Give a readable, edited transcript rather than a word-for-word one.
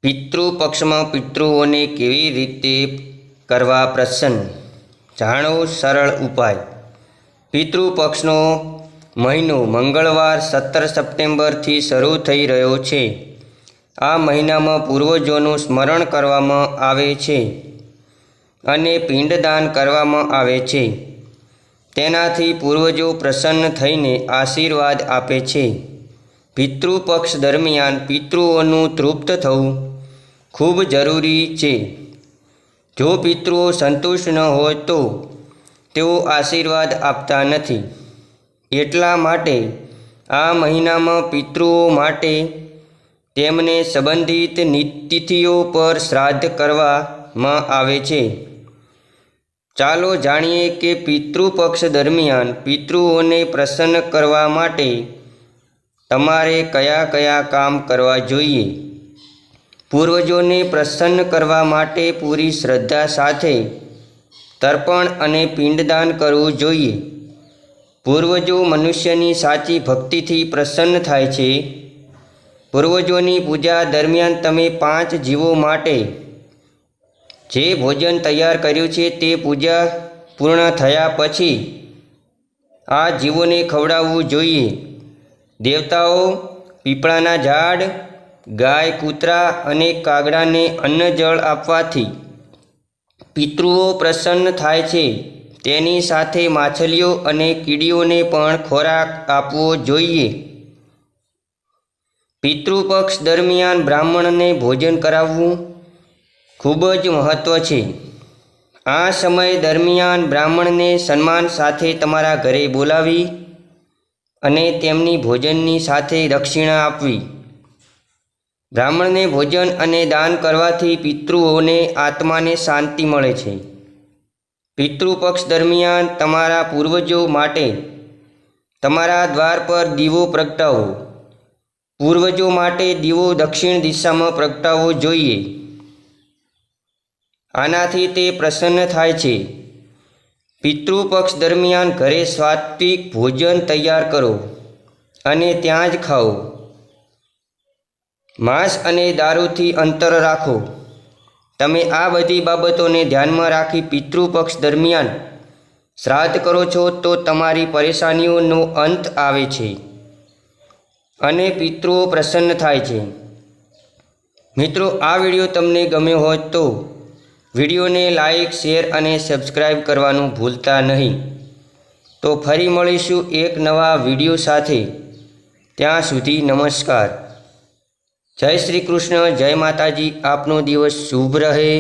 પિતૃપક્ષમાં પિતૃઓને કેવી રીતે કરવા પ્રસન્ન, જાણો સરળ ઉપાય। પિતૃપક્ષનો મહિનો મંગળવાર 17 સપ્ટેમ્બરથી શરૂ થઈ રહ્યો છે। આ મહિનામાં પૂર્વજોનું સ્મરણ કરવામાં આવે છે અને પિંડદાન કરવામાં આવે છે। તેનાથી પૂર્વજો પ્રસન્ન થઈને આશીર્વાદ આપે છે। પિતૃપક્ષ દરમિયાન પિતૃઓનું તૃપ્ત થવું ખૂબ જરૂરી છે। જો પિતૃઓ સંતુષ્ટ ન હોય તો તેઓ આશીર્વાદ આપતા નથી। એટલા માટે આ મહિનામાં પિતૃઓ માટે તેમને સંબંધિત તિથિઓ પર શ્રાદ્ધ કરવામાં આવે છે। ચાલો જાણીએ કે પિતૃપક્ષ દરમિયાન પિતૃઓને પ્રસન્ન કરવા માટે તમારે કયા કયા કામ કરવા જોઈએ। પૂર્વજોને પ્રસન્ન કરવા માટે પૂરી શ્રદ્ધા સાથે તર્પણ અને પિંડદાન કરવું જોઈએ। પૂર્વજો મનુષ્યની સાચી ભક્તિથી પ્રસન્ન થાય છે। પૂર્વજોની પૂજા દરમિયાન તમે 5 જીવો માટે જે ભોજન તૈયાર કર્યું છે તે પૂજા પૂર્ણ થયા પછી આ જીવોને ખવડાવવું જોઈએ। દેવતાઓ, પીપળાના ઝાડ, ગાય, કૂતરા અને કાગડાને અન્ન જળ આપવાથી પિતૃઓ પ્રસન્ન થાય છે। તેની સાથે માછલીઓ અને કીડીઓને પણ ખોરાક આપવો જોઈએ। પિતૃપક્ષ દરમિયાન બ્રાહ્મણને ભોજન કરાવવું ખૂબ જ મહત્વ છે। આ સમય દરમિયાન બ્રાહ્મણને સન્માન સાથે તમારા ઘરે બોલાવી અને તેમની ભોજનની સાથે દક્ષિણા આપવી। બ્રાહ્મણને ભોજન અને દાન કરવાથી પિતૃઓને આત્માને શાંતિ મળે છે। પિતૃપક્ષ દરમિયાન તમારા પૂર્વજો માટે તમારા દ્વાર પર દીવો પ્રગટાવો। પૂર્વજો માટે દીવો દક્ષિણ દિશામાં પ્રગટાવવો જોઈએ। આનાથી તે પ્રસન્ન થાય છે। પિતૃપક્ષ દરમિયાન ઘરે સાત્વિક ભોજન તૈયાર કરો અને ત્યાં જ ખાઓ। માંસ અને દારૂથી અંતર રાખો। તમે આ બધી બાબતોને ધ્યાનમાં રાખી પિતૃપક્ષ દરમિયાન શ્રાદ્ધ કરો છો તો તમારી પરેશાનીઓનો અંત આવે છે અને પિતૃઓ પ્રસન્ન થાય છે। મિત્રો, આ વિડીયો તમને ગમ્યો હોય તો વિડીયોને લાઈક, શેર અને સબસ્ક્રાઈબ કરવાનું ભૂલતા નહીં। તો ફરી મળીશું એક નવા વિડીયો સાથે। ત્યાં સુધી નમસ્કાર। જય શ્રી કૃષ્ણ, જય માતાજી। આપનો દિવસ શુભ રહે।